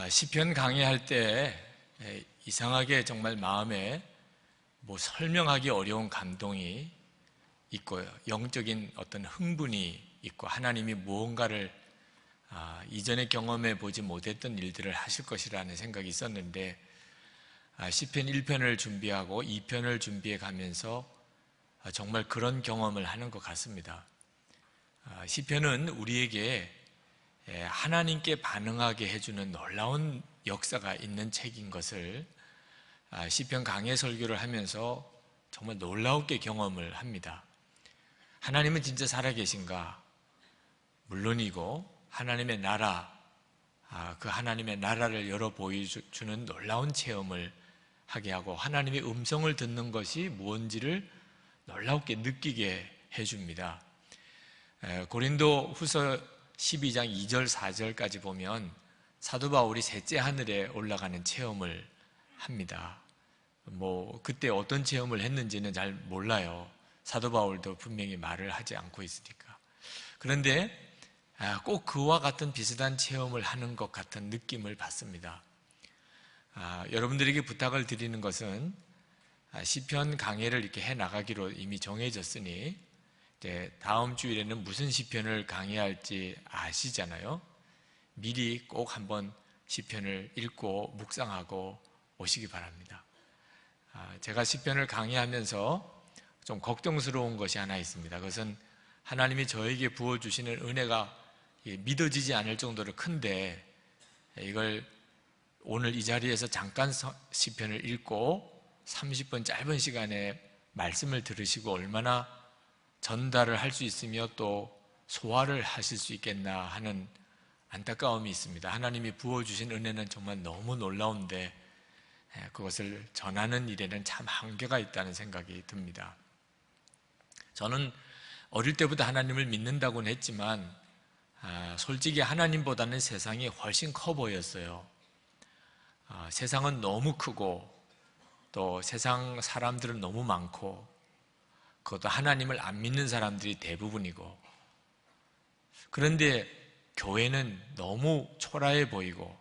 시편 강의할 때 이상하게 정말 마음에 설명하기 어려운 감동이 있고 영적인 어떤 흥분이 있고 하나님이 무언가를 이전에 경험해 보지 못했던 일들을 하실 것이라는 생각이 있었는데 시편 1편을 준비하고 2편을 준비해 가면서 정말 그런 경험을 하는 것 같습니다. 시편은 우리에게 하나님께 반응하게 해주는 놀라운 역사가 있는 책인 것을 시편 강해 설교를 하면서 정말 놀라웠게 경험을 합니다. 하나님은 진짜 살아계신가? 물론이고 하나님의 나라, 그 하나님의 나라를 열어 보여주는 놀라운 체험을 하게 하고 하나님의 음성을 듣는 것이 무엇인지를 놀랍게 느끼게 해줍니다. 고린도 후서 12장 2절 4절까지 보면 사도 바울이 셋째 하늘에 올라가는 체험을 합니다. 그때 어떤 체험을 했는지는 잘 몰라요. 사도 바울도 분명히 말을 하지 않고 있으니까. 그런데 꼭 그와 같은 비슷한 체험을 하는 것 같은 느낌을 받습니다. 여러분들에게 부탁을 드리는 것은 시편 강해를 이렇게 해 나가기로 이미 정해졌으니 다음 주일에는 무슨 시편을 강의할지 아시잖아요. 미리 꼭 한번 시편을 읽고 묵상하고 오시기 바랍니다. 제가 시편을 강의하면서 좀 걱정스러운 것이 하나 있습니다. 그것은 하나님이 저에게 부어주시는 은혜가 믿어지지 않을 정도로 큰데 이걸 오늘 이 자리에서 잠깐 시편을 읽고 30분 짧은 시간에 말씀을 들으시고 얼마나 전달을 할 수 있으며 또 소화를 하실 수 있겠나 하는 안타까움이 있습니다. 하나님이 부어주신 은혜는 정말 너무 놀라운데 그것을 전하는 일에는 참 한계가 있다는 생각이 듭니다. 저는 어릴 때부터 하나님을 믿는다고는 했지만 솔직히 하나님보다는 세상이 훨씬 커 보였어요. 세상은 너무 크고 또 세상 사람들은 너무 많고 그것도 하나님을 안 믿는 사람들이 대부분이고 그런데 교회는 너무 초라해 보이고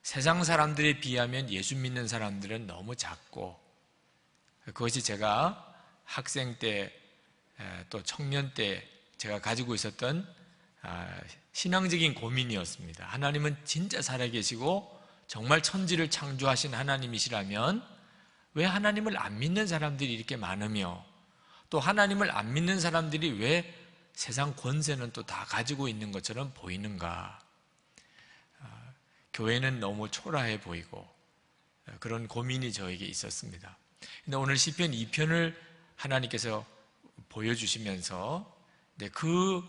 세상 사람들에 비하면 예수 믿는 사람들은 너무 작고 그것이 제가 학생 때 또 청년 때 제가 가지고 있었던 신앙적인 고민이었습니다. 하나님은 진짜 살아계시고 정말 천지를 창조하신 하나님이시라면 왜 하나님을 안 믿는 사람들이 이렇게 많으며 또 하나님을 안 믿는 사람들이 왜 세상 권세는 또 다 가지고 있는 것처럼 보이는가? 교회는 너무 초라해 보이고 그런 고민이 저에게 있었습니다. 근데 오늘 시편 2편을 하나님께서 보여주시면서 그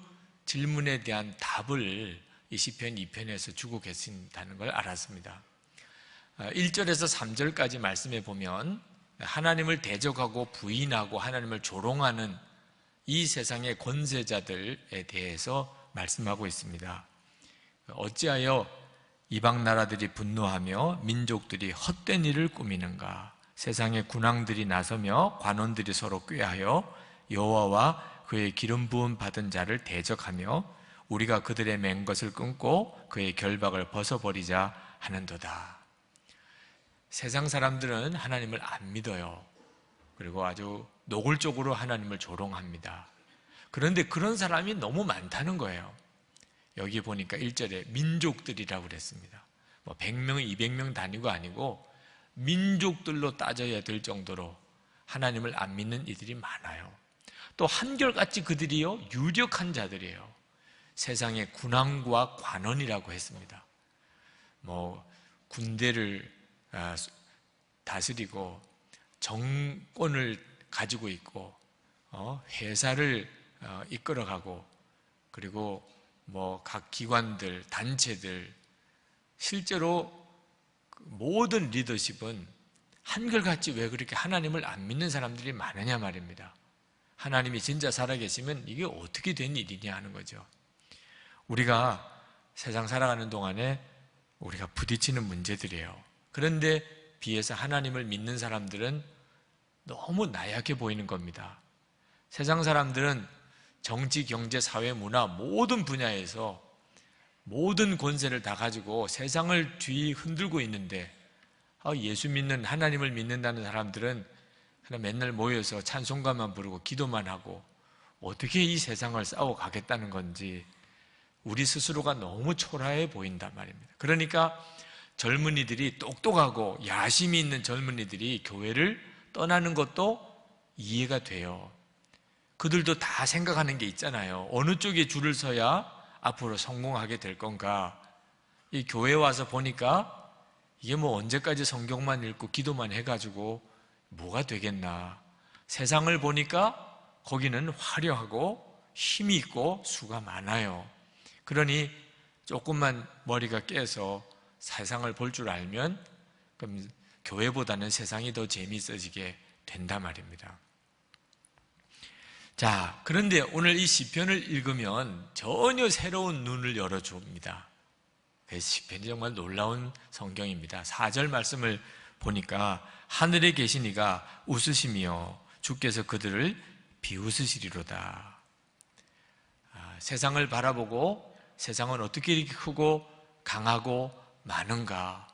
질문에 대한 답을 이 시편 2편에서 주고 계신다는 걸 알았습니다. 1절에서 3절까지 말씀해 보면 하나님을 대적하고 부인하고 하나님을 조롱하는 이 세상의 권세자들에 대해서 말씀하고 있습니다. 어찌하여 이방 나라들이 분노하며 민족들이 헛된 일을 꾸미는가? 세상의 군왕들이 나서며 관원들이 서로 꾀하여 여호와와 그의 기름 부음 받은 자를 대적하며 우리가 그들의 맹 것을 끊고 그의 결박을 벗어버리자 하는도다. 세상 사람들은 하나님을 안 믿어요. 그리고 아주 노골적으로 하나님을 조롱합니다. 그런데 그런 사람이 너무 많다는 거예요. 여기 보니까 1절에 민족들이라고 그랬습니다. 100명, 200명 단위가 아니고 민족들로 따져야 될 정도로 하나님을 안 믿는 이들이 많아요. 또 한결같이 그들이요 유력한 자들이에요. 세상의 군왕과 관원이라고 했습니다. 군대를 다스리고 정권을 가지고 있고 회사를 이끌어가고 그리고 각 기관들, 단체들 실제로 모든 리더십은 한결같이 왜 그렇게 하나님을 안 믿는 사람들이 많으냐 말입니다. 하나님이 진짜 살아계시면 이게 어떻게 된 일이냐 하는 거죠. 우리가 세상 살아가는 동안에 우리가 부딪히는 문제들이에요. 그런데 비해서 하나님을 믿는 사람들은 너무 나약해 보이는 겁니다. 세상 사람들은 정치, 경제, 사회, 문화 모든 분야에서 모든 권세를 다 가지고 세상을 뒤흔들고 있는데, 예수 믿는, 하나님을 믿는다는 사람들은 그냥 맨날 모여서 찬송가만 부르고 기도만 하고 어떻게 이 세상을 싸워가겠다는 건지 우리 스스로가 너무 초라해 보인단 말입니다. 그러니까 젊은이들이, 똑똑하고 야심이 있는 젊은이들이 교회를 떠나는 것도 이해가 돼요. 그들도 다 생각하는 게 있잖아요. 어느 쪽에 줄을 서야 앞으로 성공하게 될 건가? 이 교회 와서 보니까 이게 뭐 언제까지 성경만 읽고 기도만 해가지고 뭐가 되겠나? 세상을 보니까 거기는 화려하고 힘이 있고 수가 많아요. 그러니 조금만 머리가 깨서 세상을 볼 줄 알면 그럼 교회보다는 세상이 더 재미있어지게 된단 말입니다. 자, 그런데 오늘 이 시편을 읽으면 전혀 새로운 눈을 열어줍니다. 시편이 정말 놀라운 성경입니다. 4절 말씀을 보니까 하늘에 계신 이가 웃으시며 주께서 그들을 비웃으시리로다. 세상을 바라보고 세상은 어떻게 이렇게 크고 강하고 많은가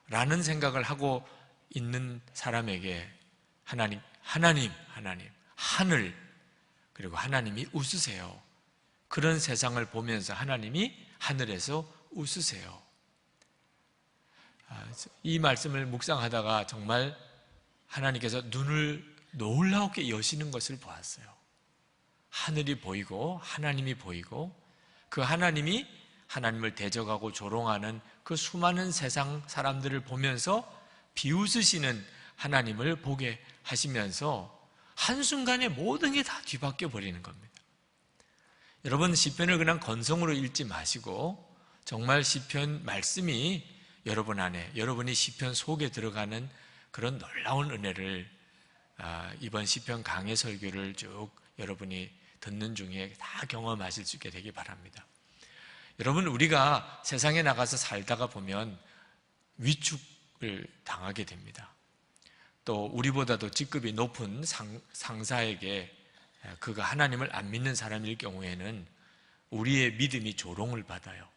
라는 생각을 하고 있는 사람에게 하나님, 하늘, 그리고 하나님이 웃으세요. 그런 세상을 보면서 하나님이 하늘에서 웃으세요. 이 말씀을 묵상하다가 정말 하나님께서 눈을 놀라웠게 여시는 것을 보았어요. 하늘이 보이고 하나님이 보이고 그 하나님이 하나님을 대적하고 조롱하는 그 수많은 세상 사람들을 보면서 비웃으시는 하나님을 보게 하시면서 한순간에 모든 게 다 뒤바뀌어 버리는 겁니다. 여러분, 시편을 그냥 건성으로 읽지 마시고 정말 시편 말씀이 여러분 안에, 여러분이 시편 속에 들어가는 그런 놀라운 은혜를 이번 시편 강해 설교를 쭉 여러분이 듣는 중에 다 경험하실 수 있게 되기 바랍니다. 여러분, 우리가 세상에 나가서 살다가 보면 위축을 당하게 됩니다. 또 우리보다도 직급이 높은 상사에게 그가 하나님을 안 믿는 사람일 경우에는 우리의 믿음이 조롱을 받아요.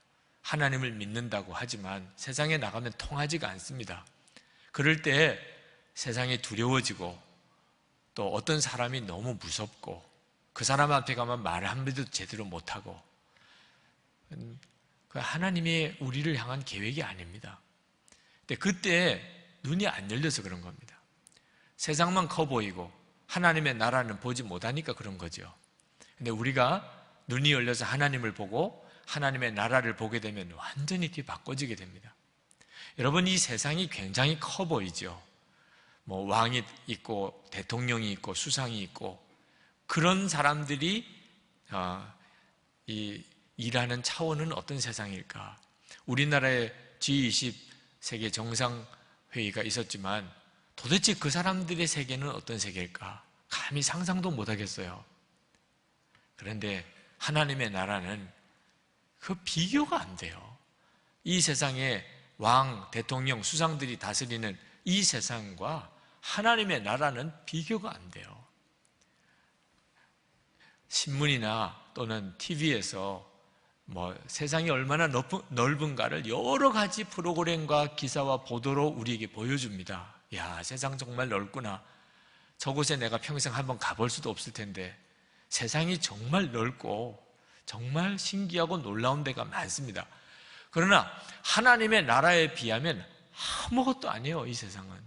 하나님을 믿는다고 하지만 세상에 나가면 통하지가 않습니다. 그럴 때 세상이 두려워지고 또 어떤 사람이 너무 무섭고 그 사람 앞에 가면 말 한마디도 제대로 못하고, 하나님이 우리를 향한 계획이 아닙니다. 근데 그때 눈이 안 열려서 그런 겁니다. 세상만 커 보이고 하나님의 나라는 보지 못하니까 그런 거죠. 근데 우리가 눈이 열려서 하나님을 보고 하나님의 나라를 보게 되면 완전히 뒤바꿔지게 됩니다. 여러분, 이 세상이 굉장히 커 보이죠. 뭐 왕이 있고 대통령이 있고 수상이 있고 그런 사람들이 이 일하는 차원은 어떤 세상일까? 우리나라의 G20 세계 정상회의가 있었지만 도대체 그 사람들의 세계는 어떤 세계일까? 감히 상상도 못하겠어요. 그런데 하나님의 나라는 그 비교가 안 돼요. 이 세상에 왕, 대통령, 수상들이 다스리는 이 세상과 하나님의 나라는 비교가 안 돼요. 신문이나 또는 TV에서 세상이 얼마나 넓은가를 여러 가지 프로그램과 기사와 보도로 우리에게 보여줍니다. 야, 세상 정말 넓구나. 저곳에 내가 평생 한번 가볼 수도 없을 텐데 세상이 정말 넓고 정말 신기하고 놀라운 데가 많습니다. 그러나 하나님의 나라에 비하면 아무것도 아니에요. 이 세상은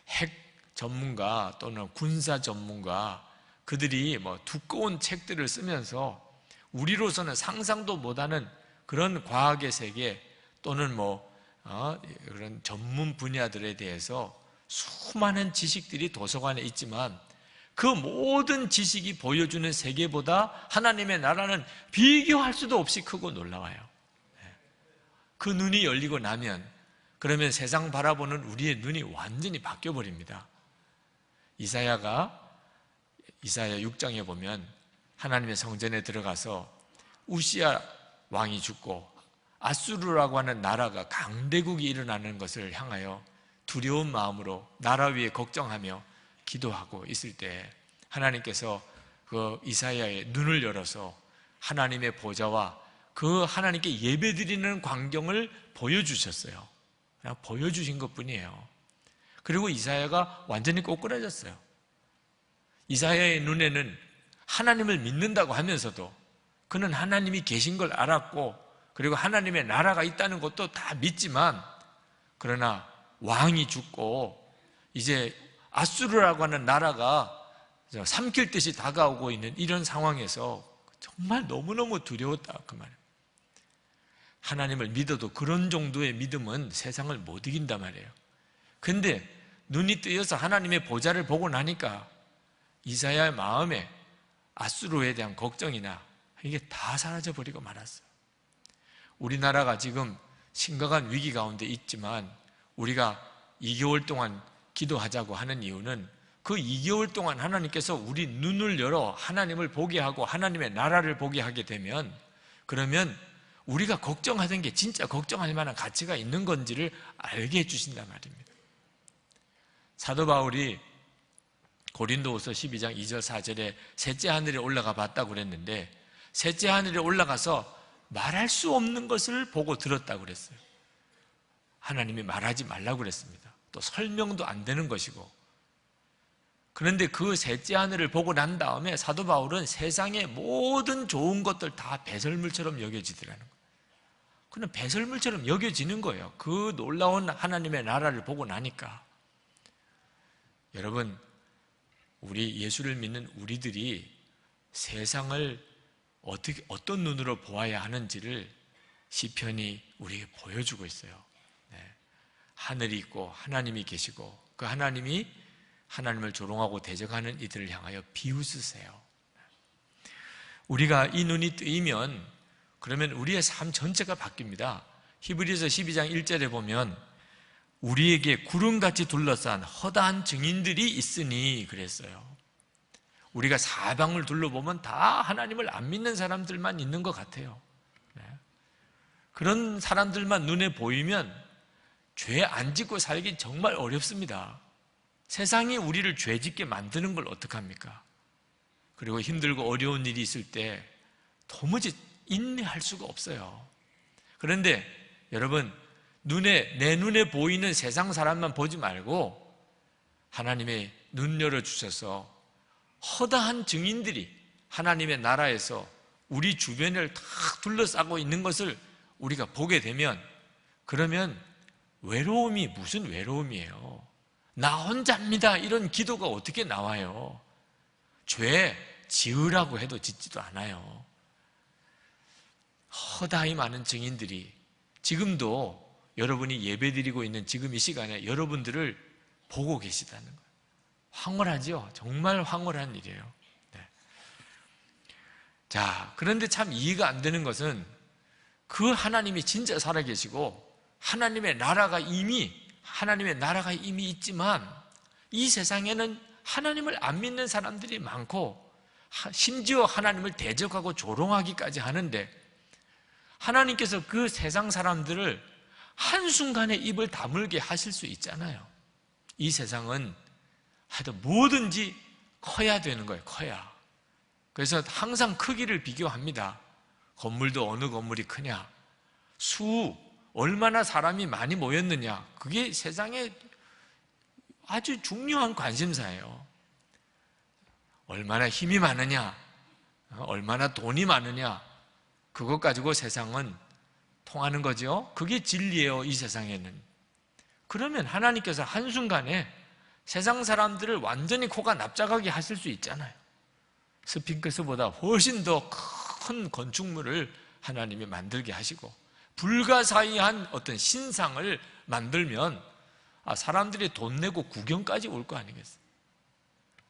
핵 전문가 또는 군사 전문가, 그들이 두꺼운 책들을 쓰면서 우리로서는 상상도 못하는 그런 과학의 세계 또는 그런 전문 분야들에 대해서 수많은 지식들이 도서관에 있지만 그 모든 지식이 보여주는 세계보다 하나님의 나라는 비교할 수도 없이 크고 놀라워요. 그 눈이 열리고 나면, 그러면 세상 바라보는 우리의 눈이 완전히 바뀌어 버립니다. 이사야 6장에 보면 하나님의 성전에 들어가서 우시야 왕이 죽고 아수르라고 하는 나라가 강대국이 일어나는 것을 향하여 두려운 마음으로 나라 위에 걱정하며 기도하고 있을 때 하나님께서 그 이사야의 눈을 열어서 하나님의 보좌와 그 하나님께 예배드리는 광경을 보여주셨어요. 그냥 보여주신 것뿐이에요. 그리고 이사야가 완전히 꼬꾸라졌어요. 이사야의 눈에는 하나님을 믿는다고 하면서도 그는 하나님이 계신 걸 알았고, 그리고 하나님의 나라가 있다는 것도 다 믿지만, 그러나 왕이 죽고 이제 아수르라고 하는 나라가 삼킬 듯이 다가오고 있는 이런 상황에서 정말 너무너무 두려웠다 그 말이에요. 하나님을 믿어도 그런 정도의 믿음은 세상을 못 이긴단 말이에요. 근데 눈이 뜨여서 하나님의 보좌를 보고 나니까 이사야의 마음에 아수르에 대한 걱정이나 이게 다 사라져버리고 말았어요. 우리나라가 지금 심각한 위기 가운데 있지만 우리가 2개월 동안 기도하자고 하는 이유는 그 2개월 동안 하나님께서 우리 눈을 열어 하나님을 보게 하고 하나님의 나라를 보게 하게 되면, 그러면 우리가 걱정하던 게 진짜 걱정할 만한 가치가 있는 건지를 알게 해주신단 말입니다. 사도 바울이 고린도후서 12장 2절 4절에 셋째 하늘에 올라가 봤다고 그랬는데, 셋째 하늘에 올라가서 말할 수 없는 것을 보고 들었다고 그랬어요. 하나님이 말하지 말라고 그랬습니다. 또 설명도 안 되는 것이고. 그런데 그 셋째 하늘을 보고 난 다음에 사도 바울은 세상의 모든 좋은 것들 다 배설물처럼 여겨지더라는 거예요. 그냥 배설물처럼 여겨지는 거예요. 그 놀라운 하나님의 나라를 보고 나니까. 여러분, 우리 예수를 믿는 우리들이 세상을 어떤 눈으로 보아야 하는지를 시편이 우리에게 보여주고 있어요. 네. 하늘이 있고 하나님이 계시고 그 하나님이 하나님을 조롱하고 대적하는 이들을 향하여 비웃으세요. 우리가 이 눈이 뜨이면 그러면 우리의 삶 전체가 바뀝니다. 히브리서 12장 1절에 보면 우리에게 구름같이 둘러싼 허다한 증인들이 있으니 그랬어요. 우리가 사방을 둘러보면 다 하나님을 안 믿는 사람들만 있는 것 같아요. 네. 그런 사람들만 눈에 보이면 죄 안 짓고 살기 정말 어렵습니다. 세상이 우리를 죄 짓게 만드는 걸 어떡합니까? 그리고 힘들고 어려운 일이 있을 때 도무지 인내할 수가 없어요. 그런데 여러분, 내 눈에 보이는 세상 사람만 보지 말고 하나님의 눈 열어주셔서 허다한 증인들이 하나님의 나라에서 우리 주변을 다 둘러싸고 있는 것을 우리가 보게 되면, 그러면 외로움이 무슨 외로움이에요? 나 혼자입니다 이런 기도가 어떻게 나와요? 죄 지으라고 해도 짓지도 않아요. 허다히 많은 증인들이 지금도 여러분이 예배드리고 있는 지금 이 시간에 여러분들을 보고 계시다는 거예요. 황홀하죠? 정말 황홀한 일이에요. 네. 자, 그런데 참 이해가 안 되는 것은 그 하나님이 진짜 살아계시고 하나님의 나라가 이미 있지만 이 세상에는 하나님을 안 믿는 사람들이 많고 심지어 하나님을 대적하고 조롱하기까지 하는데, 하나님께서 그 세상 사람들을 한순간에 입을 다물게 하실 수 있잖아요. 이 세상은 하여튼 뭐든지 커야 되는 거예요. 커야. 그래서 항상 크기를 비교합니다. 건물도 어느 건물이 크냐, 얼마나 사람이 많이 모였느냐, 그게 세상에 아주 중요한 관심사예요. 얼마나 힘이 많으냐, 얼마나 돈이 많으냐, 그것 가지고 세상은 통하는 거죠. 그게 진리예요, 이 세상에는. 그러면 하나님께서 한순간에 세상 사람들을 완전히 코가 납작하게 하실 수 있잖아요. 스핑크스보다 훨씬 더 큰 건축물을 하나님이 만들게 하시고 불가사의한 어떤 신상을 만들면 사람들이 돈 내고 구경까지 올 거 아니겠어요?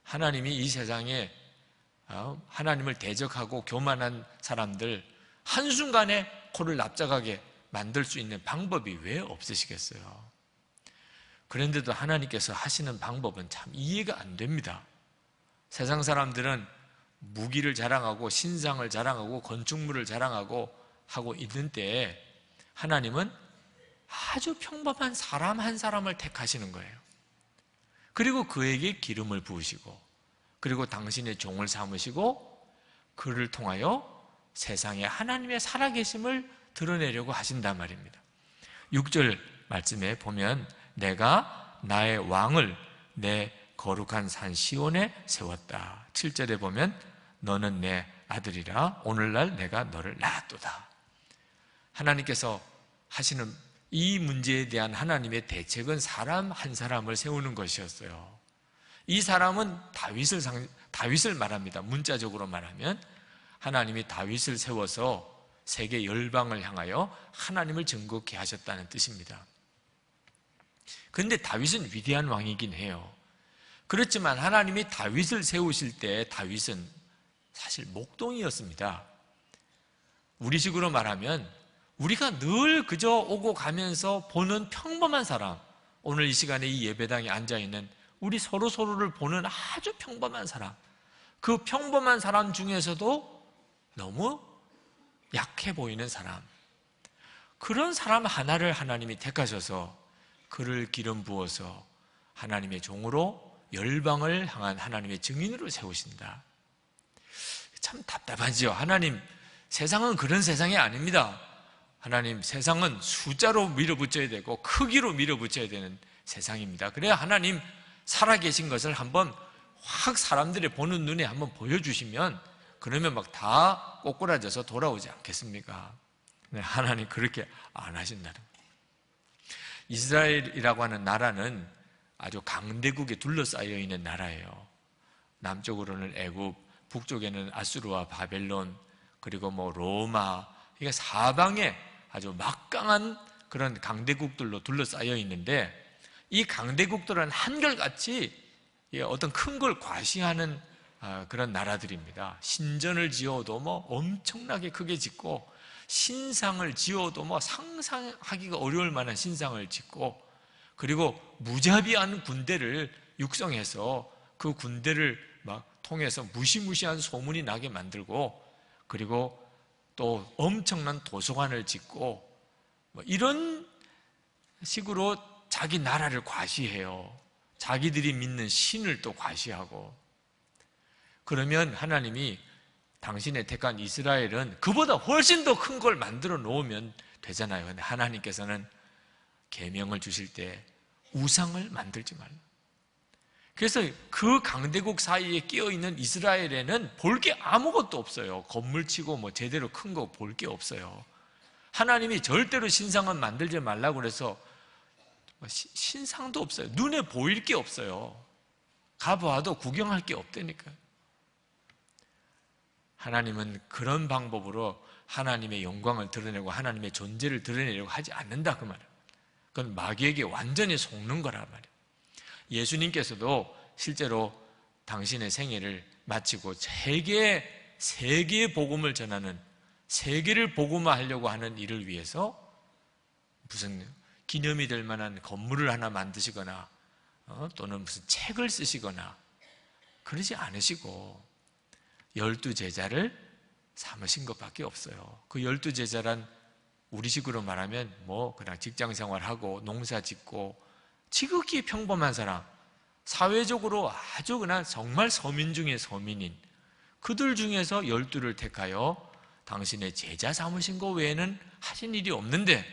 하나님이 이 세상에 하나님을 대적하고 교만한 사람들 한순간에 코를 납작하게 만들 수 있는 방법이 왜 없으시겠어요? 그런데도 하나님께서 하시는 방법은 참 이해가 안 됩니다. 세상 사람들은 무기를 자랑하고 신상을 자랑하고 건축물을 자랑하고 하고 있는 때에 하나님은 아주 평범한 사람 한 사람을 택하시는 거예요. 그리고 그에게 기름을 부으시고 그리고 당신의 종을 삼으시고 그를 통하여 세상에 하나님의 살아계심을 드러내려고 하신단 말입니다. 6절 말씀에 보면 내가 나의 왕을 내 거룩한 산 시온에 세웠다. 7절에 보면 너는 내 아들이라 오늘날 내가 너를 낳았도다. 하나님께서 하시는 이 문제에 대한 하나님의 대책은 사람 한 사람을 세우는 것이었어요. 이 사람은 다윗을 말합니다. 문자적으로 말하면 하나님이 다윗을 세워서 세계 열방을 향하여 하나님을 정복케 하셨다는 뜻입니다. 그런데 다윗은 위대한 왕이긴 해요. 그렇지만 하나님이 다윗을 세우실 때 다윗은 사실 목동이었습니다. 우리식으로 말하면 우리가 늘 그저 오고 가면서 보는 평범한 사람, 오늘 이 시간에 이 예배당에 앉아있는 우리 서로를 보는 아주 평범한 사람, 그 평범한 사람 중에서도 너무 약해 보이는 사람, 그런 사람 하나를 하나님이 택하셔서 그를 기름 부어서 하나님의 종으로 열방을 향한 하나님의 증인으로 세우신다. 참 답답하지요. 하나님, 세상은 그런 세상이 아닙니다. 하나님, 세상은 숫자로 밀어붙여야 되고 크기로 밀어붙여야 되는 세상입니다. 그래야 하나님 살아계신 것을 한번 확 사람들이 보는 눈에 한번 보여주시면 그러면 막 다 꼬꾸라져서 돌아오지 않겠습니까? 하나님 그렇게 안 하신다는 거예요. 이스라엘이라고 하는 나라는 아주 강대국에 둘러싸여 있는 나라예요. 남쪽으로는 애굽, 북쪽에는 아수르와 바벨론, 그리고 로마, 이게 사방에 아주 막강한 그런 강대국들로 둘러싸여 있는데 이 강대국들은 한결같이 어떤 큰 걸 과시하는 그런 나라들입니다. 신전을 지어도 엄청나게 크게 짓고 신상을 지어도 상상하기가 어려울 만한 신상을 짓고 그리고 무자비한 군대를 육성해서 그 군대를 통해서 무시무시한 소문이 나게 만들고 그리고 또 엄청난 도서관을 짓고 이런 식으로 자기 나라를 과시해요. 자기들이 믿는 신을 또 과시하고. 그러면 하나님이 당신의 택한 이스라엘은 그보다 훨씬 더 큰 걸 만들어 놓으면 되잖아요. 근데 하나님께서는 계명을 주실 때 우상을 만들지 말라. 그래서 그 강대국 사이에 끼어있는 이스라엘에는 볼 게 아무것도 없어요. 건물치고 제대로 큰 거 볼 게 없어요. 하나님이 절대로 신상은 만들지 말라고 그래서 신상도 없어요. 눈에 보일 게 없어요. 가봐도 구경할 게 없다니까요. 하나님은 그런 방법으로 하나님의 영광을 드러내고 하나님의 존재를 드러내려고 하지 않는다 그 말이에요. 그건 마귀에게 완전히 속는 거란 말이에요. 예수님께서도 실제로 당신의 생애를 마치고 세계의 복음을 전하는, 세계를 복음화하려고 하는 일을 위해서 무슨 기념이 될 만한 건물을 하나 만드시거나 또는 무슨 책을 쓰시거나 그러지 않으시고 12제자를 삼으신 것밖에 없어요. 그 12제자란 우리식으로 말하면 그냥 직장생활하고 농사짓고 지극히 평범한 사람, 사회적으로 아주 그냥 정말 서민 중에 서민인 그들 중에서 12를 택하여 당신의 제자 삼으신 것 외에는 하신 일이 없는데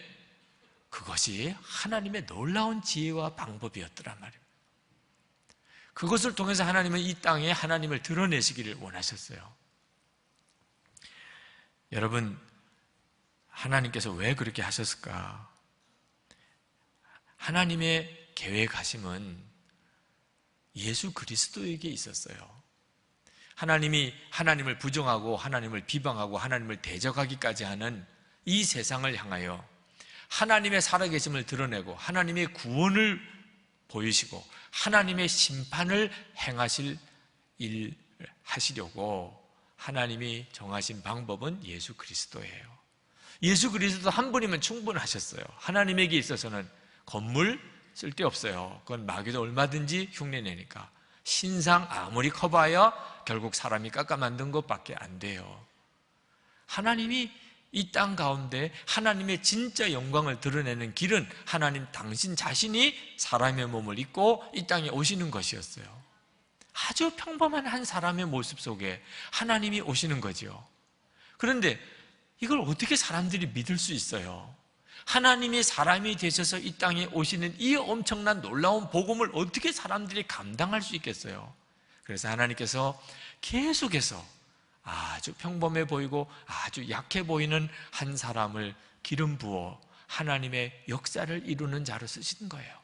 그것이 하나님의 놀라운 지혜와 방법이었더란 말입니다. 그것을 통해서 하나님은 이 땅에 하나님을 드러내시기를 원하셨어요. 여러분, 하나님께서 왜 그렇게 하셨을까? 하나님의 계획하심은 예수 그리스도에게 있었어요. 하나님이 하나님을 부정하고 하나님을 비방하고 하나님을 대적하기까지 하는 이 세상을 향하여 하나님의 살아계심을 드러내고 하나님의 구원을 보이시고 하나님의 심판을 행하실 일 하시려고 하나님이 정하신 방법은 예수 그리스도예요. 예수 그리스도 한 분이면 충분하셨어요. 하나님에게 있어서는 건물 쓸데없어요. 그건 마귀도 얼마든지 흉내내니까. 신상 아무리 커봐야 결국 사람이 깎아 만든 것밖에 안 돼요. 하나님이 이 땅 가운데 하나님의 진짜 영광을 드러내는 길은 하나님 당신 자신이 사람의 몸을 입고 이 땅에 오시는 것이었어요. 아주 평범한 한 사람의 모습 속에 하나님이 오시는 거죠. 그런데 이걸 어떻게 사람들이 믿을 수 있어요? 하나님이 사람이 되셔서 이 땅에 오시는 이 엄청난 놀라운 복음을 어떻게 사람들이 감당할 수 있겠어요? 그래서 하나님께서 계속해서 아주 평범해 보이고 아주 약해 보이는 한 사람을 기름 부어 하나님의 역사를 이루는 자로 쓰신 거예요.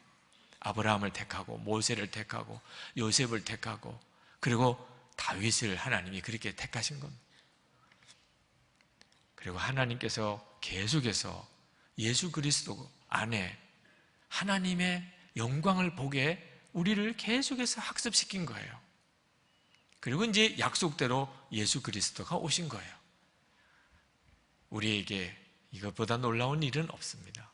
아브라함을 택하고 모세를 택하고 요셉을 택하고 그리고 다윗을 하나님이 그렇게 택하신 겁니다. 그리고 하나님께서 계속해서 예수 그리스도 안에 하나님의 영광을 보게 우리를 계속해서 학습시킨 거예요. 그리고 이제 약속대로 예수 그리스도가 오신 거예요. 우리에게 이것보다 놀라운 일은 없습니다.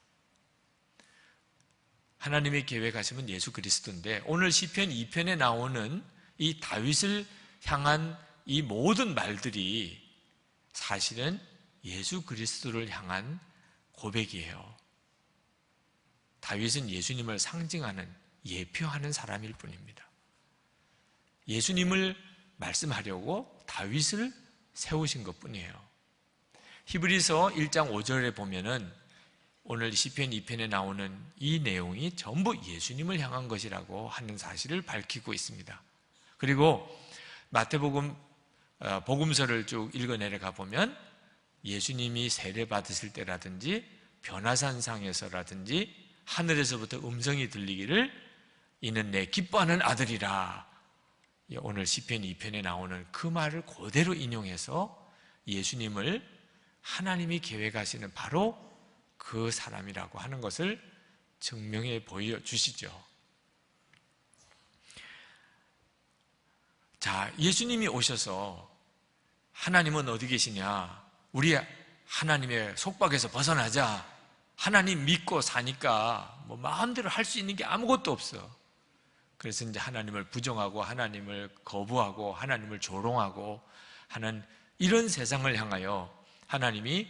하나님의 계획하시면 예수 그리스도인데 오늘 시편 2편에 나오는 이 다윗을 향한 이 모든 말들이 사실은 예수 그리스도를 향한 고백이에요. 다윗은 예수님을 상징하는, 예표하는 사람일 뿐입니다. 예수님을 말씀하려고 다윗을 세우신 것뿐이에요. 히브리서 1장 5절에 보면은 오늘 시편 2편에 나오는 이 내용이 전부 예수님을 향한 것이라고 하는 사실을 밝히고 있습니다. 그리고 마태복음 복음서를 쭉 읽어내려가 보면 예수님이 세례 받으실 때라든지 변화산상에서라든지 하늘에서부터 음성이 들리기를 이는 내 기뻐하는 아들이라, 오늘 시편 2편에 나오는 그 말을 그대로 인용해서 예수님을 하나님이 계획하시는 바로 그 사람이라고 하는 것을 증명해 보여주시죠. 자, 예수님이 오셔서 하나님은 어디 계시냐? 우리 하나님의 속박에서 벗어나자. 하나님 믿고 사니까 뭐 마음대로 할 수 있는 게 아무것도 없어. 그래서 이제 하나님을 부정하고 하나님을 거부하고 하나님을 조롱하고 하는 이런 세상을 향하여 하나님이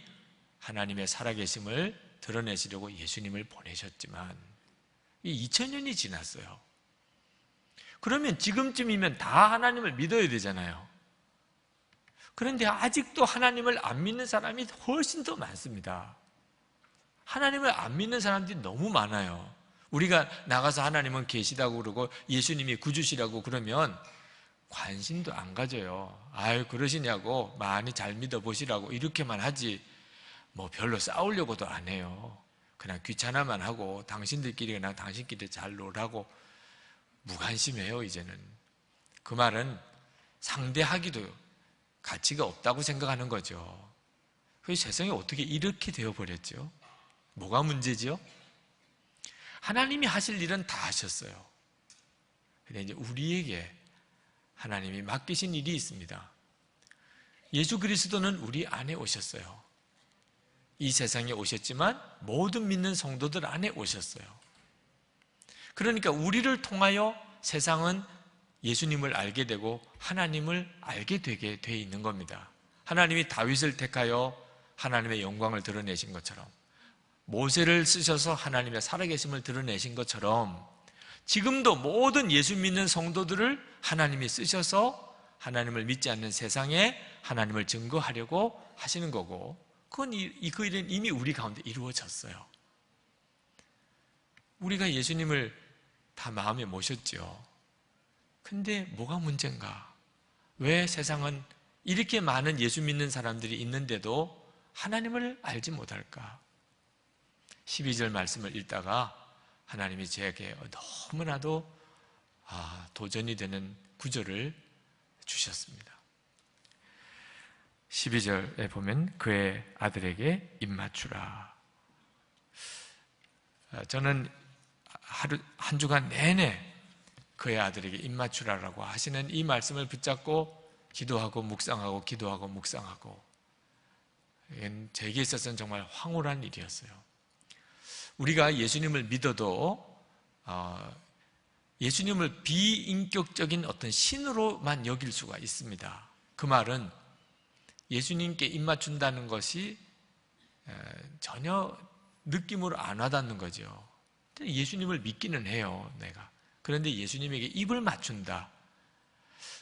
하나님의 살아계심을 드러내시려고 예수님을 보내셨지만 이 2000년이 지났어요. 그러면 지금쯤이면 다 하나님을 믿어야 되잖아요. 그런데 아직도 하나님을 안 믿는 사람이 훨씬 더 많습니다. 하나님을 안 믿는 사람들이 너무 많아요. 우리가 나가서 하나님은 계시다고 그러고 예수님이 구주시라고 그러면 관심도 안 가져요. 아유, 그러시냐고, 많이 잘 믿어보시라고 이렇게만 하지 뭐 별로 싸우려고도 안 해요. 그냥 귀찮아만 하고 당신들끼리 그냥 당신끼리 잘 놀라고 무관심해요. 이제는 그 말은 상대하기도 가치가 없다고 생각하는 거죠. 그 세상이 어떻게 이렇게 되어버렸죠? 뭐가 문제죠? 하나님이 하실 일은 다 하셨어요. 근데 이제 우리에게 하나님이 맡기신 일이 있습니다. 예수 그리스도는 우리 안에 오셨어요. 이 세상에 오셨지만 모든 믿는 성도들 안에 오셨어요. 그러니까 우리를 통하여 세상은 예수님을 알게 되고 하나님을 알게 되게 돼 있는 겁니다. 하나님이 다윗을 택하여 하나님의 영광을 드러내신 것처럼, 모세를 쓰셔서 하나님의 살아계심을 드러내신 것처럼 지금도 모든 예수 믿는 성도들을 하나님이 쓰셔서 하나님을 믿지 않는 세상에 하나님을 증거하려고 하시는 거고, 그건 그 일은 이미 우리 가운데 이루어졌어요. 우리가 예수님을 다 마음에 모셨죠. 근데 뭐가 문제인가? 왜 세상은 이렇게 많은 예수 믿는 사람들이 있는데도 하나님을 알지 못할까? 12절 말씀을 읽다가 하나님이 제게 너무나도 도전이 되는 구절을 주셨습니다. 12절에 보면 그의 아들에게 입맞추라. 저는 한 주간 내내 그의 아들에게 입맞추라라고 하시는 이 말씀을 붙잡고 기도하고 묵상하고 기도하고 묵상하고, 이건 제게 있어서는 정말 황홀한 일이었어요. 우리가 예수님을 믿어도 예수님을 비인격적인 어떤 신으로만 여길 수가 있습니다. 그 말은 예수님께 입맞춘다는 것이 전혀 느낌으로 안 와닿는 거죠. 예수님을 믿기는 해요, 내가. 그런데 예수님에게 입을 맞춘다.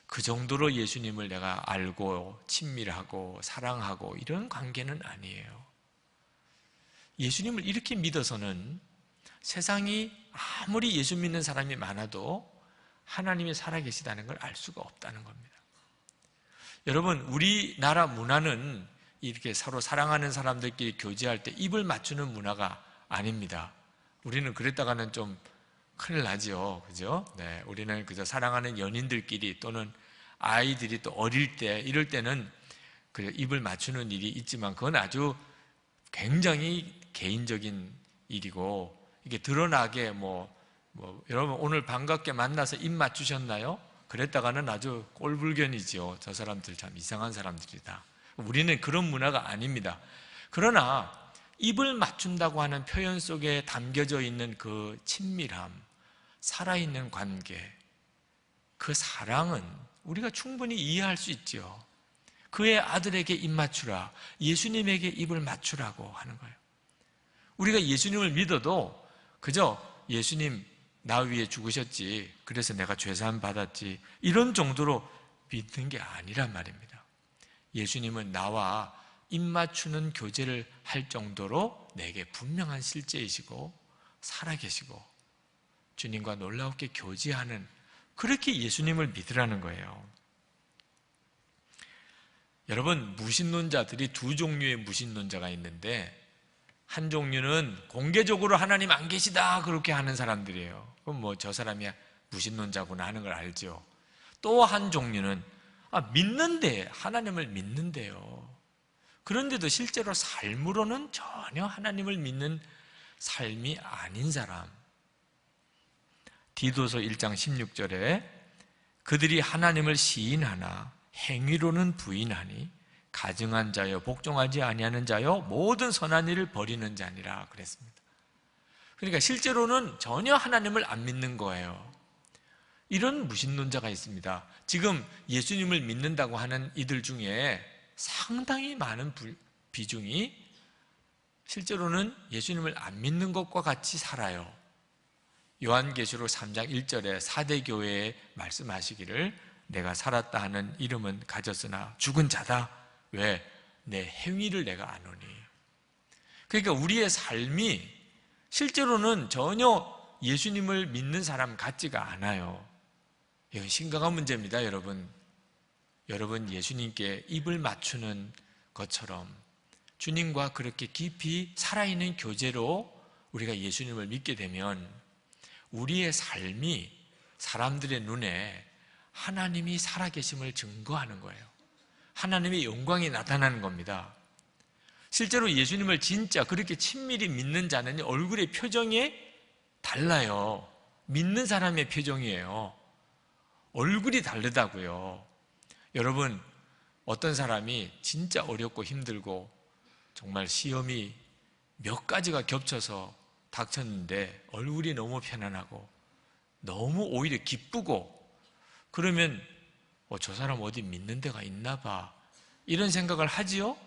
그 정도로 예수님을 내가 알고 친밀하고 사랑하고 이런 관계는 아니에요. 예수님을 이렇게 믿어서는 세상이 아무리 예수 믿는 사람이 많아도 하나님이 살아계시다는 걸 알 수가 없다는 겁니다. 여러분, 우리나라 문화는 이렇게 서로 사랑하는 사람들끼리 교제할 때 입을 맞추는 문화가 아닙니다. 우리는 그랬다가는 좀 큰일 나죠. 그죠? 네, 우리는 그저 사랑하는 연인들끼리 또는 아이들이 또 어릴 때, 이럴 때는 그 입을 맞추는 일이 있지만 그건 아주 굉장히 개인적인 일이고, 이게 드러나게 여러분 오늘 반갑게 만나서 입 맞추셨나요? 그랬다가는 아주 꼴불견이지요. 저 사람들 참 이상한 사람들이다. 우리는 그런 문화가 아닙니다. 그러나 입을 맞춘다고 하는 표현 속에 담겨져 있는 그 친밀함, 살아있는 관계, 그 사랑은 우리가 충분히 이해할 수 있죠. 그의 아들에게 입 맞추라, 예수님에게 입을 맞추라고 하는 거예요. 우리가 예수님을 믿어도 그저 예수님 나 위해 죽으셨지, 그래서 내가 죄사함 받았지, 이런 정도로 믿는 게 아니란 말입니다. 예수님은 나와 입 맞추는 교제를 할 정도로 내게 분명한 실제이시고 살아계시고 주님과 놀랍게 교제하는, 그렇게 예수님을 믿으라는 거예요. 여러분, 무신론자들이 두 종류의 무신론자가 있는데, 한 종류는 공개적으로 하나님 안 계시다 그렇게 하는 사람들이에요. 그럼 저 사람이 무신론자구나 하는 걸 알죠. 또 한 종류는 믿는데, 하나님을 믿는데요, 그런데도 실제로 삶으로는 전혀 하나님을 믿는 삶이 아닌 사람. 디도서 1장 16절에 그들이 하나님을 시인하나 행위로는 부인하니 가증한 자여 복종하지 아니하는 자여 모든 선한 일을 버리는 자니라 그랬습니다. 그러니까 실제로는 전혀 하나님을 안 믿는 거예요. 이런 무신론자가 있습니다. 지금 예수님을 믿는다고 하는 이들 중에 상당히 많은 비중이 실제로는 예수님을 안 믿는 것과 같이 살아요. 요한계시록 3장 1절에 사대교회에 말씀하시기를 내가 살았다 하는 이름은 가졌으나 죽은 자다. 왜? 내 행위를 내가 아노니. 그러니까 우리의 삶이 실제로는 전혀 예수님을 믿는 사람 같지가 않아요. 이건 심각한 문제입니다, 여러분. 여러분, 예수님께 입을 맞추는 것처럼 주님과 그렇게 깊이 살아있는 교제로 우리가 예수님을 믿게 되면 우리의 삶이 사람들의 눈에 하나님이 살아계심을 증거하는 거예요. 하나님의 영광이 나타나는 겁니다. 실제로 예수님을 진짜 그렇게 친밀히 믿는 자는 얼굴의 표정이 달라요. 믿는 사람의 표정이에요. 얼굴이 다르다고요. 여러분, 어떤 사람이 진짜 어렵고 힘들고 정말 시험이 몇 가지가 겹쳐서 닥쳤는데 얼굴이 너무 편안하고 너무 오히려 기쁘고, 그러면 저 사람 어디 믿는 데가 있나 봐, 이런 생각을 하지요?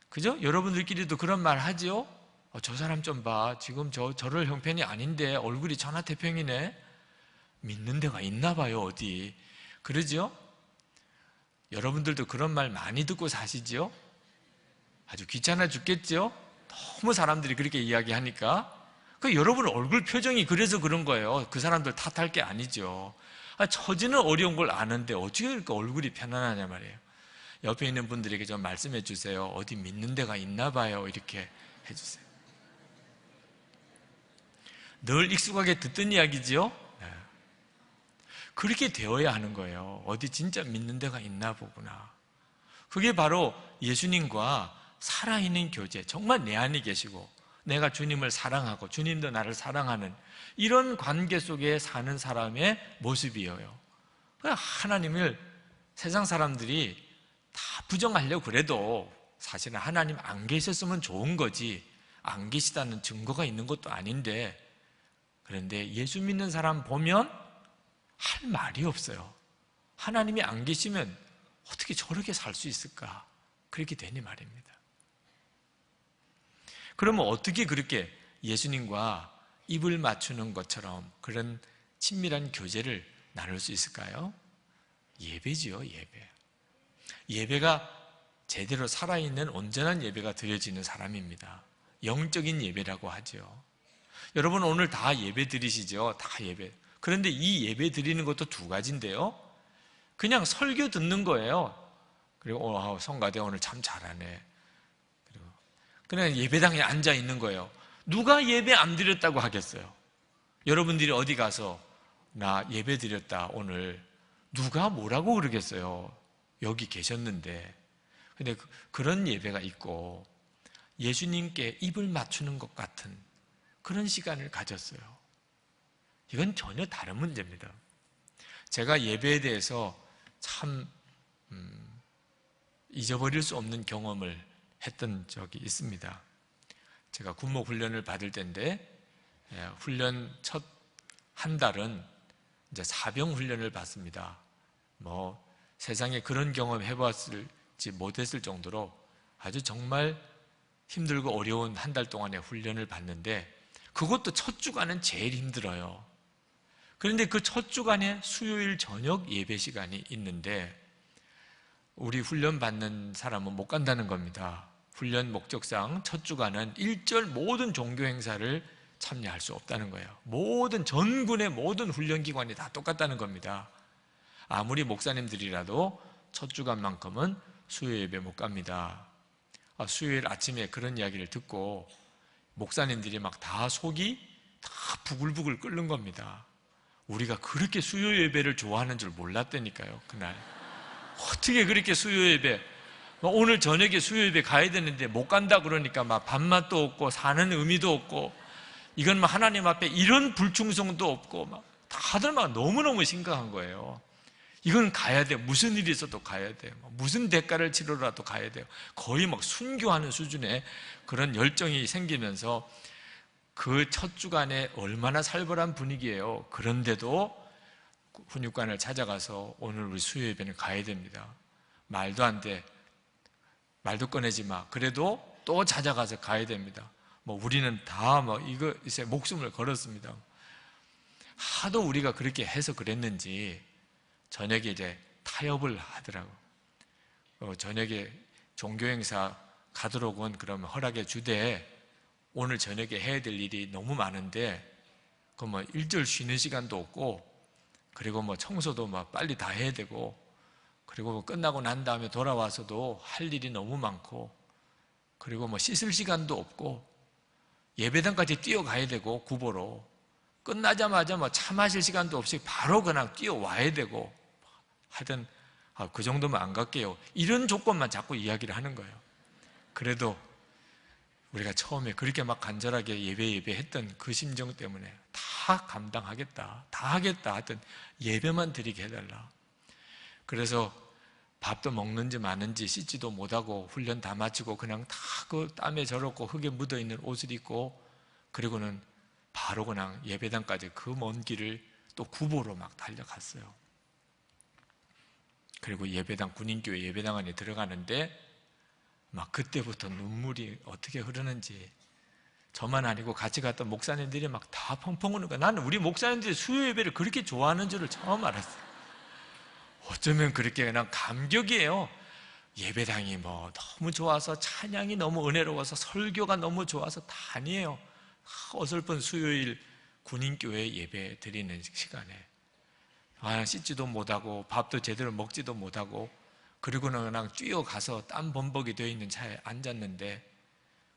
그죠? 여러분들끼리도 그런 말 하지요? 저 사람 좀 봐, 지금 저럴 형편이 아닌데 얼굴이 천하태평이네, 믿는 데가 있나 봐요 어디. 그러죠? 여러분들도 그런 말 많이 듣고 사시지요? 아주 귀찮아 죽겠죠? 너무 사람들이 그렇게 이야기하니까. 여러분 얼굴 표정이 그래서 그런 거예요. 그 사람들 탓할 게 아니죠. 처지는 어려운 걸 아는데 어떻게 그렇게 얼굴이 편안하냐 말이에요. 옆에 있는 분들에게 좀 말씀해 주세요. 어디 믿는 데가 있나 봐요, 이렇게 해주세요. 늘 익숙하게 듣던 이야기지요? 네. 그렇게 되어야 하는 거예요. 어디 진짜 믿는 데가 있나 보구나. 그게 바로 예수님과 살아있는 교제, 정말 내 안에 계시고 내가 주님을 사랑하고 주님도 나를 사랑하는 이런 관계 속에 사는 사람의 모습이에요. 하나님을 세상 사람들이 다 부정하려고 그래도 사실은 하나님 안 계셨으면 좋은 거지, 안 계시다는 증거가 있는 것도 아닌데, 그런데 예수 믿는 사람 보면 할 말이 없어요. 하나님이 안 계시면 어떻게 저렇게 살 수 있을까? 그렇게 되니 말입니다. 그러면 어떻게 그렇게 예수님과 입을 맞추는 것처럼 그런 친밀한 교제를 나눌 수 있을까요? 예배지요, 예배. 예배가 제대로 살아있는 온전한 예배가 드려지는 사람입니다. 영적인 예배라고 하죠. 여러분 오늘 다 예배 드리시죠? 다 예배. 그런데 이 예배 드리는 것도 두 가지인데요. 그냥 설교 듣는 거예요. 그리고 성가대 오늘 참 잘하네. 그리고 그냥 예배당에 앉아 있는 거예요. 누가 예배 안 드렸다고 하겠어요? 여러분들이 어디 가서 나 예배 드렸다 오늘 누가 뭐라고 그러겠어요? 여기 계셨는데. 근데 그런 예배가 있고 예수님께 입을 맞추는 것 같은 그런 시간을 가졌어요. 이건 전혀 다른 문제입니다. 제가 예배에 대해서 참 잊어버릴 수 없는 경험을 했던 적이 있습니다. 제가 군목 훈련을 받을 때인데 훈련 첫 한 달은 이제 사병 훈련을 받습니다. 세상에 그런 경험 해봤을지 못했을 정도로 아주 정말 힘들고 어려운 한 달 동안의 훈련을 받는데 그것도 첫 주간은 제일 힘들어요. 그런데 그 첫 주간에 수요일 저녁 예배 시간이 있는데 우리 훈련 받는 사람은 못 간다는 겁니다. 훈련 목적상 첫 주간은 일절 모든 종교 행사를 참여할 수 없다는 거예요. 모든 전군의 모든 훈련기관이 다 똑같다는 겁니다. 아무리 목사님들이라도 첫 주간만큼은 수요 예배 못 갑니다. 수요일 아침에 그런 이야기를 듣고 목사님들이 막 다 속이 다 부글부글 끓는 겁니다. 우리가 그렇게 수요 예배를 좋아하는 줄 몰랐다니까요. 그날 어떻게 그렇게 수요 예배 오늘 저녁에 수요 예배 가야 되는데 못 간다 그러니까 막 밥맛도 없고 사는 의미도 없고 이건 막 하나님 앞에 이런 불충성도 없고 막 다들 막 너무너무 심각한 거예요. 이건 가야 돼. 무슨 일이 있어도 가야 돼. 무슨 대가를 치르라도 가야 돼요. 거의 막 순교하는 수준의 그런 열정이 생기면서 그 첫 주간에 얼마나 살벌한 분위기예요. 그런데도 훈육관을 찾아가서 오늘 우리 수요 예배는 가야 됩니다. 말도 안 돼. 말도 꺼내지 마. 그래도 또 찾아가서 가야 됩니다. 우리는 다 이거 이제 목숨을 걸었습니다. 하도 우리가 그렇게 해서 그랬는지 저녁에 이제 타협을 하더라고. 저녁에 종교행사 가도록 은 그러면 허락해 주되 오늘 저녁에 해야 될 일이 너무 많은데 일절 쉬는 시간도 없고 그리고 청소도 빨리 다 해야 되고 그리고 끝나고 난 다음에 돌아와서도 할 일이 너무 많고 그리고 씻을 시간도 없고 예배당까지 뛰어가야 되고 구보로 끝나자마자 차 마실 시간도 없이 바로 그냥 뛰어와야 되고 하여튼 그 정도면 안 갈게요. 이런 조건만 자꾸 이야기를 하는 거예요. 그래도 우리가 처음에 그렇게 막 간절하게 예배했던 그 심정 때문에 다 감당하겠다, 다 하겠다 하여튼 예배만 드리게 해달라. 그래서 밥도 먹는지 마는지 씻지도 못하고 훈련 다 마치고 그냥 다 그 땀에 절었고 흙에 묻어있는 옷을 입고 그리고는 바로 그냥 예배당까지 그 먼 길을 또 구보로 막 달려갔어요. 그리고 예배당, 군인교회 예배당 안에 들어가는데 막 그때부터 눈물이 어떻게 흐르는지 저만 아니고 같이 갔던 목사님들이 막 다 펑펑 우는 거야. 나는 우리 목사님들이 수요 예배를 그렇게 좋아하는 줄을 처음 알았어요. 어쩌면 그렇게 그냥 감격이에요. 예배당이 너무 좋아서 찬양이 너무 은혜로워서 설교가 너무 좋아서 다 아니에요. 어설픈 수요일 군인교회 예배 드리는 시간에 씻지도 못하고 밥도 제대로 먹지도 못하고 그리고는 그냥 뛰어가서 땀 범벅이 되어 있는 차에 앉았는데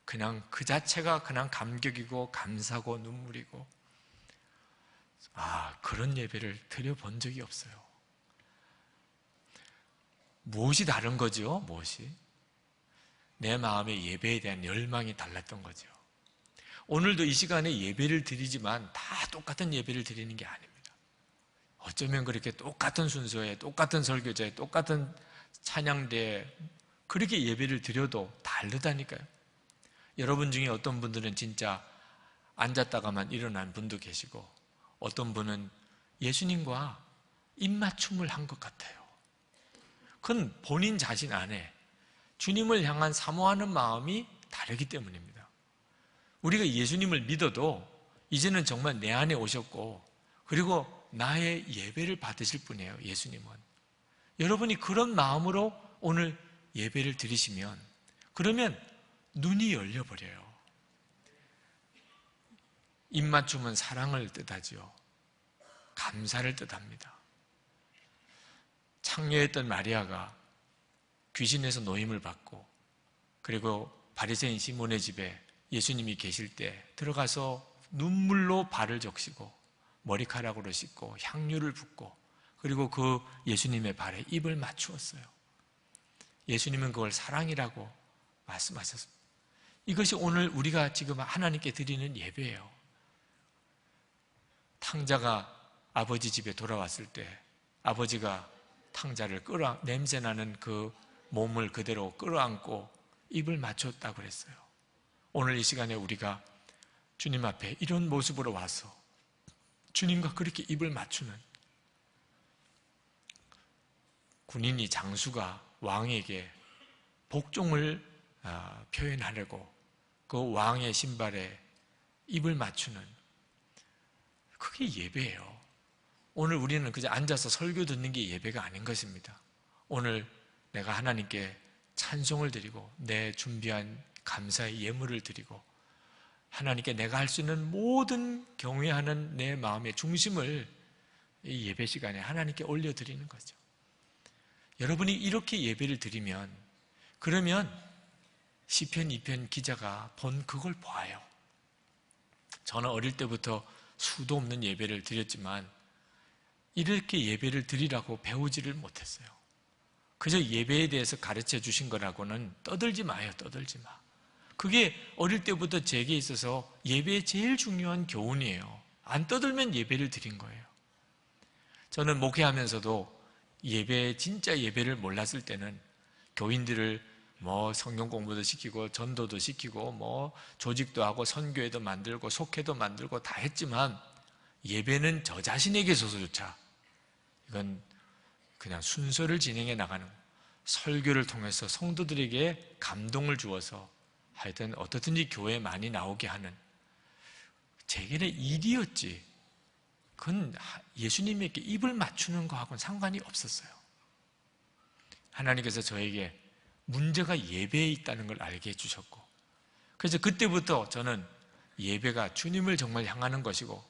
그냥 그 자체가 그냥 감격이고 감사고 눈물이고 그런 예배를 드려본 적이 없어요. 무엇이 다른 거죠? 무엇이? 내 마음의 예배에 대한 열망이 달랐던 거죠. 오늘도 이 시간에 예배를 드리지만 다 똑같은 예배를 드리는 게 아닙니다. 어쩌면 그렇게 똑같은 순서에 똑같은 설교자에 똑같은 찬양대에 그렇게 예배를 드려도 다르다니까요. 여러분 중에 어떤 분들은 진짜 앉았다가만 일어난 분도 계시고 어떤 분은 예수님과 입맞춤을 한 것 같아요. 그건 본인 자신 안에 주님을 향한 사모하는 마음이 다르기 때문입니다. 우리가 예수님을 믿어도 이제는 정말 내 안에 오셨고 그리고 나의 예배를 받으실 분이에요. 예수님은. 여러분이 그런 마음으로 오늘 예배를 드리시면, 그러면 눈이 열려버려요. 입맞춤은 사랑을 뜻하지요. 감사를 뜻합니다. 창녀였던 마리아가 귀신에서 노임을 받고, 그리고 바리새인 시몬의 집에 예수님이 계실 때 들어가서 눈물로 발을 적시고 머리카락으로 씻고 향유를 붓고, 그리고 그 예수님의 발에 입을 맞추었어요. 예수님은 그걸 사랑이라고 말씀하셨습니다. 이것이 오늘 우리가 지금 하나님께 드리는 예배예요. 탕자가 아버지 집에 돌아왔을 때 아버지가 탕자를 냄새나는 그 몸을 그대로 끌어안고 입을 맞췄다고 그랬어요. 오늘 이 시간에 우리가 주님 앞에 이런 모습으로 와서 주님과 그렇게 입을 맞추는, 군인이 장수가 왕에게 복종을 표현하려고 그 왕의 신발에 입을 맞추는, 그게 예배예요. 오늘 우리는 그저 앉아서 설교 듣는 게 예배가 아닌 것입니다. 오늘 내가 하나님께 찬송을 드리고 내 준비한 감사의 예물을 드리고 하나님께 내가 할 수 있는 모든 경외하는 내 마음의 중심을 이 예배 시간에 하나님께 올려드리는 거죠. 여러분이 이렇게 예배를 드리면, 그러면 시편 2편 기자가 본 그걸 보아요. 저는 어릴 때부터 수도 없는 예배를 드렸지만 이렇게 예배를 드리라고 배우지를 못했어요. 그저 예배에 대해서 가르쳐 주신 거라고는 떠들지 마요. 떠들지 마. 그게 어릴 때부터 제게 있어서 예배의 제일 중요한 교훈이에요. 안 떠들면 예배를 드린 거예요. 저는 목회하면서도 진짜 예배를 몰랐을 때는 교인들을 성경 공부도 시키고 전도도 시키고 조직도 하고 선교회도 만들고 속회도 만들고 다 했지만, 예배는 저 자신에게 있어서조차 이건 그냥 순서를 진행해 나가는, 설교를 통해서 성도들에게 감동을 주어서 하여튼 어떻든지 교회에 많이 나오게 하는 제게는 일이었지, 그건 예수님에게 입을 맞추는 거하고는 상관이 없었어요. 하나님께서 저에게 문제가 예배에 있다는 걸 알게 해주셨고, 그래서 그때부터 저는 예배가 주님을 정말 향하는 것이고,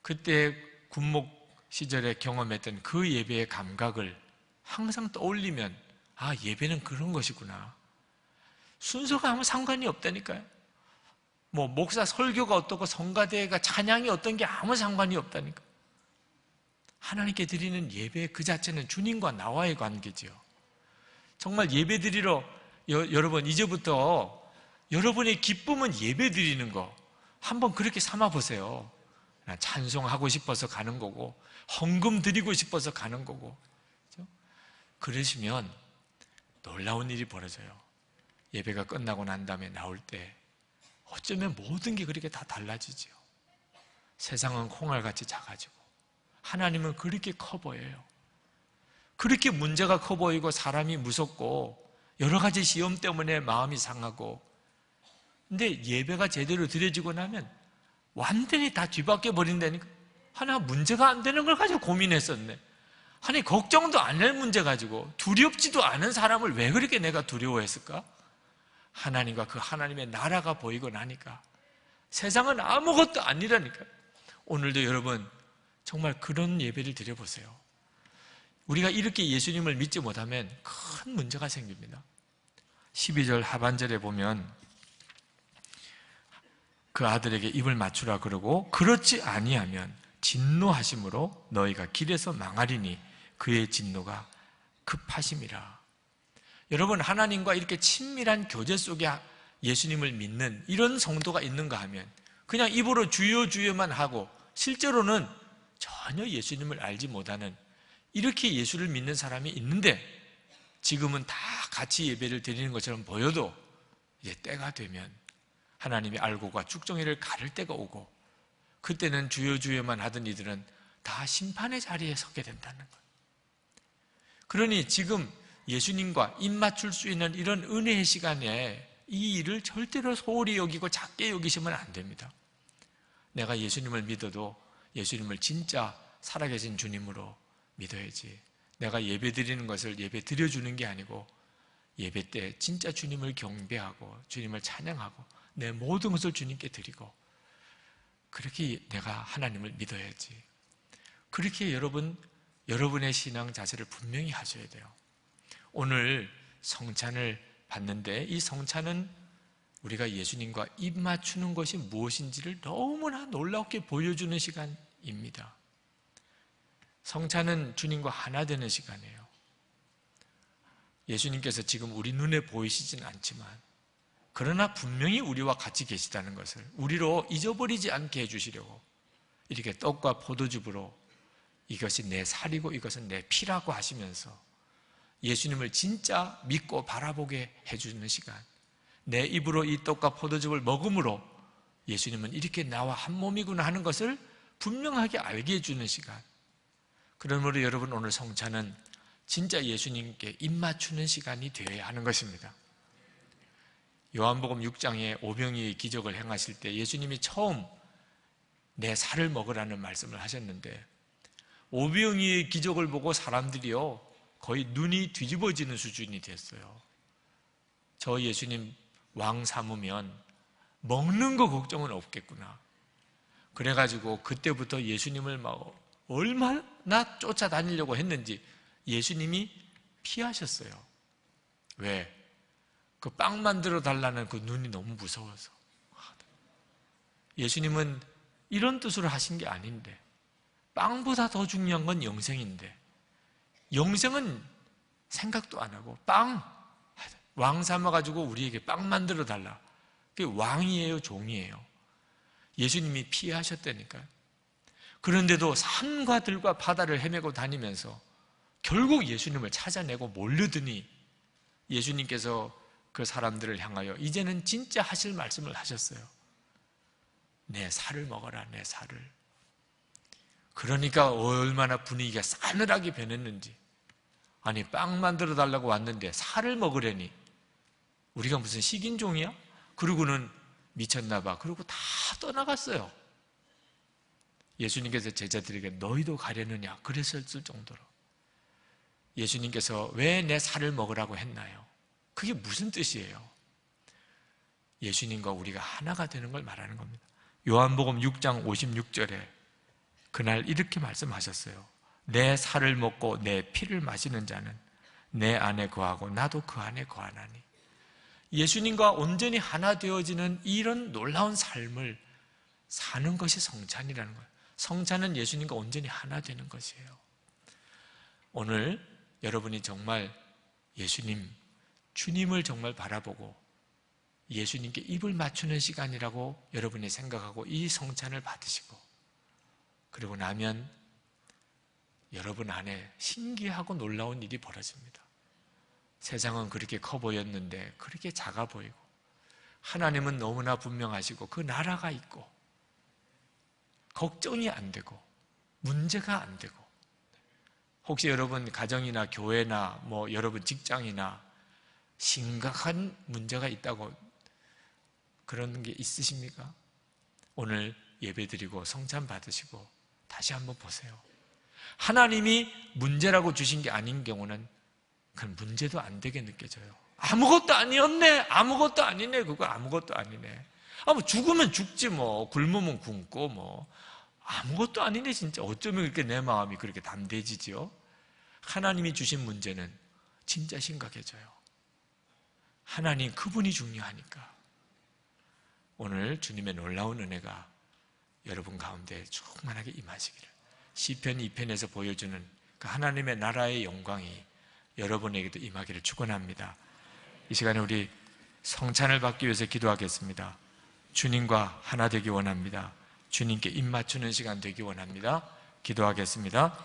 그때 군목 시절에 경험했던 그 예배의 감각을 항상 떠올리면, 예배는 그런 것이구나. 순서가 아무 상관이 없다니까요. 목사 설교가 어떻고 성가대가 찬양이 어떤 게 아무 상관이 없다니까. 하나님께 드리는 예배 그 자체는 주님과 나와의 관계지요. 정말 예배 드리러 여러분 이제부터 여러분의 기쁨은 예배 드리는 거 한번 그렇게 삼아 보세요. 찬송하고 싶어서 가는 거고 헌금 드리고 싶어서 가는 거고. 그렇죠? 그러시면 놀라운 일이 벌어져요. 예배가 끝나고 난 다음에 나올 때 어쩌면 모든 게 그렇게 다 달라지죠. 세상은 콩알같이 작아지고 하나님은 그렇게 커 보여요. 그렇게 문제가 커 보이고 사람이 무섭고 여러 가지 시험 때문에 마음이 상하고, 근데 예배가 제대로 드려지고 나면 완전히 다 뒤바뀌어 버린다니까. 하나 문제가 안 되는 걸 가지고 고민했었네. 아니 걱정도 안 할 문제 가지고 두렵지도 않은 사람을 왜 그렇게 내가 두려워했을까? 하나님과 그 하나님의 나라가 보이고 나니까 세상은 아무것도 아니라니까. 오늘도 여러분 정말 그런 예배를 드려보세요. 우리가 이렇게 예수님을 믿지 못하면 큰 문제가 생깁니다. 12절 하반절에 보면 그 아들에게 입을 맞추라 그러고 그렇지 아니하면 진노하심으로 너희가 길에서 망하리니 그의 진노가 급하심이라. 여러분 하나님과 이렇게 친밀한 교제 속에 예수님을 믿는 이런 성도가 있는가 하면 그냥 입으로 주여 주여만 하고 실제로는 전혀 예수님을 알지 못하는 이렇게 예수를 믿는 사람이 있는데, 지금은 다 같이 예배를 드리는 것처럼 보여도 이제 때가 되면 하나님이 알고가 축정회를 가를 때가 오고 그때는 주여 주여만 하던 이들은 다 심판의 자리에 서게 된다는 거예요. 그러니 지금 예수님과 입 맞출 수 있는 이런 은혜의 시간에 이 일을 절대로 소홀히 여기고 작게 여기시면 안 됩니다. 내가 예수님을 믿어도 예수님을 진짜 살아계신 주님으로 믿어야지. 내가 예배 드리는 것을 예배 드려주는 게 아니고 예배 때 진짜 주님을 경배하고 주님을 찬양하고 내 모든 것을 주님께 드리고 그렇게 내가 하나님을 믿어야지. 그렇게 여러분의 신앙 자세를 분명히 하셔야 돼요. 오늘 성찬을 받는데 이 성찬은 우리가 예수님과 입 맞추는 것이 무엇인지를 너무나 놀랍게 보여주는 시간입니다. 성찬은 주님과 하나 되는 시간이에요. 예수님께서 지금 우리 눈에 보이시진 않지만 그러나 분명히 우리와 같이 계시다는 것을 우리로 잊어버리지 않게 해주시려고 이렇게 떡과 포도즙으로 이것이 내 살이고 이것은 내 피라고 하시면서 예수님을 진짜 믿고 바라보게 해주는 시간, 내 입으로 이 떡과 포도즙을 먹음으로 예수님은 이렇게 나와 한 몸이구나 하는 것을 분명하게 알게 해주는 시간. 그러므로 여러분 오늘 성찬은 진짜 예수님께 입 맞추는 시간이 되어야 하는 것입니다. 요한복음 6장에 오병이의 기적을 행하실 때 예수님이 처음 내 살을 먹으라는 말씀을 하셨는데 오병이의 기적을 보고 사람들이요 거의 눈이 뒤집어지는 수준이 됐어요. 저 예수님 왕 삼으면 먹는 거 걱정은 없겠구나. 그래가지고 그때부터 예수님을 막 얼마나 쫓아다니려고 했는지 예수님이 피하셨어요. 왜? 그 빵 만들어 달라는 그 눈이 너무 무서워서. 예수님은 이런 뜻으로 하신 게 아닌데 빵보다 더 중요한 건 영생인데 영생은 생각도 안 하고 왕 삼아가지고 우리에게 빵 만들어 달라. 그게 왕이에요, 종이에요? 예수님이 피하셨다니까요. 그런데도 산과 들과 바다를 헤매고 다니면서 결국 예수님을 찾아내고 몰려드니 예수님께서 그 사람들을 향하여 이제는 진짜 하실 말씀을 하셨어요. 내 살을 먹어라, 내 살을. 그러니까 얼마나 분위기가 싸늘하게 변했는지. 아니 빵 만들어 달라고 왔는데 살을 먹으려니 우리가 무슨 식인종이야? 그러고는 미쳤나 봐. 그러고 다 떠나갔어요. 예수님께서 제자들에게 너희도 가려느냐 그랬을 정도로 예수님께서 왜 내 살을 먹으라고 했나요? 그게 무슨 뜻이에요? 예수님과 우리가 하나가 되는 걸 말하는 겁니다. 요한복음 6장 56절에 그날 이렇게 말씀하셨어요. 내 살을 먹고 내 피를 마시는 자는 내 안에 거하고 나도 그 안에 거하나니. 예수님과 온전히 하나 되어지는 이런 놀라운 삶을 사는 것이 성찬이라는 거예요. 성찬은 예수님과 온전히 하나 되는 것이에요. 오늘 여러분이 정말 예수님, 주님을 정말 바라보고 예수님께 입을 맞추는 시간이라고 여러분이 생각하고 이 성찬을 받으시고 그리고 나면 여러분 안에 신기하고 놀라운 일이 벌어집니다. 세상은 그렇게 커 보였는데 그렇게 작아 보이고 하나님은 너무나 분명하시고 그 나라가 있고 걱정이 안 되고 문제가 안 되고 혹시 여러분 가정이나 교회나 여러분 직장이나 심각한 문제가 있다고 그런 게 있으십니까? 오늘 예배드리고 성찬 받으시고 다시 한번 보세요. 하나님이 문제라고 주신 게 아닌 경우는 그건 문제도 안 되게 느껴져요. 아무것도 아니었네, 아무것도 아니네, 그거 아무것도 아니네. 죽으면 죽지 굶으면 굶고 아무것도 아니네. 진짜 어쩌면 이렇게 내 마음이 그렇게 담대해지지요? 하나님이 주신 문제는 진짜 심각해져요. 하나님 그분이 중요하니까 오늘 주님의 놀라운 은혜가 여러분 가운데 충만하게 임하시기를 시편 2편에서 보여주는 그 하나님의 나라의 영광이 여러분에게도 임하기를 축원합니다. 이 시간에 우리 성찬을 받기 위해서 기도하겠습니다. 주님과 하나 되기 원합니다. 주님께 입 맞추는 시간 되기 원합니다. 기도하겠습니다.